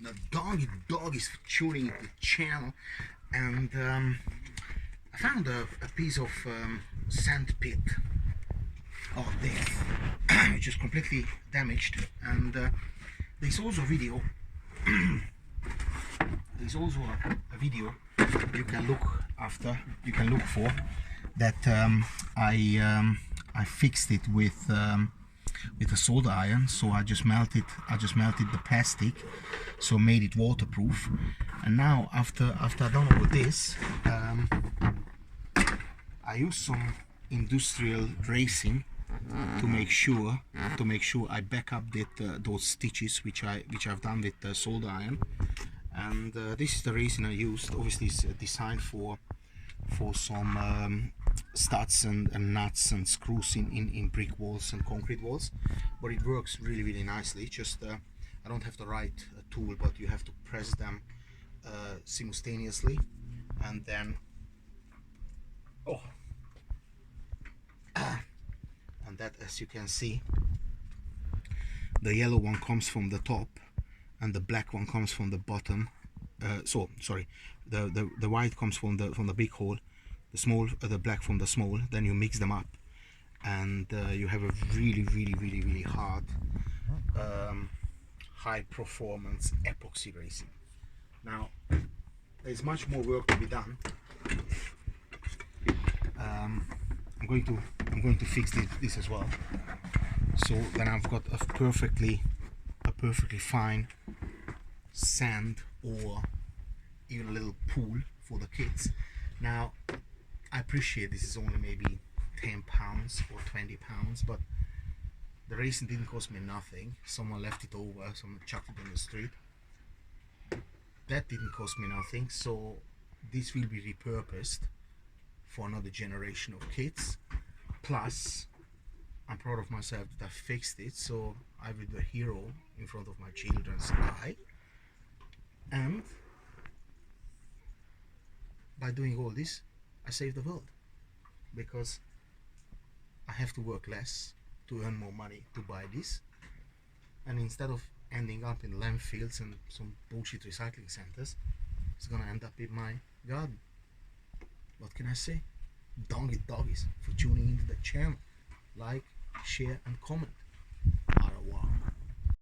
the doggies for tuning the channel, and I found a piece of sandpit of death, which is completely damaged, and there's also a video. There's also a video you can look after. You can look for that. I fixed it with a solder iron. So I just melted the plastic, so made it waterproof. And now after I've done all this, I use some industrial resin to make sure I back up those stitches which I've done with the solder iron. And this is the resin I used. Obviously it's designed for some studs and nuts and screws in brick walls and concrete walls, but it works really nicely. Just I don't have the right tool, but you have to press them simultaneously, and then and that, as you can see, the yellow one comes from the top and the black one comes from the bottom. So sorry, the white comes from the big hole, the small the black from the small. Then you mix them up, and you have a really hard high performance epoxy resin. Now there's much more work to be done. I'm going to fix this as well, so then I've got a perfectly fine sand, or even a little pool for the kids. Now I appreciate this is only maybe £10 or £20, but the resin didn't cost me nothing. Someone left it over, someone chucked it on the street. That didn't cost me nothing, so this will be repurposed for another generation of kids. Plus, I'm proud of myself that I fixed it, so I will be a hero in front of my children's eye. And by doing all this, I save the world, because I have to work less to earn more money to buy this, and instead of ending up in landfills and some bullshit recycling centers, it's gonna end up in my garden. What can I say? Doggies for tuning into the channel. Like, share and comment.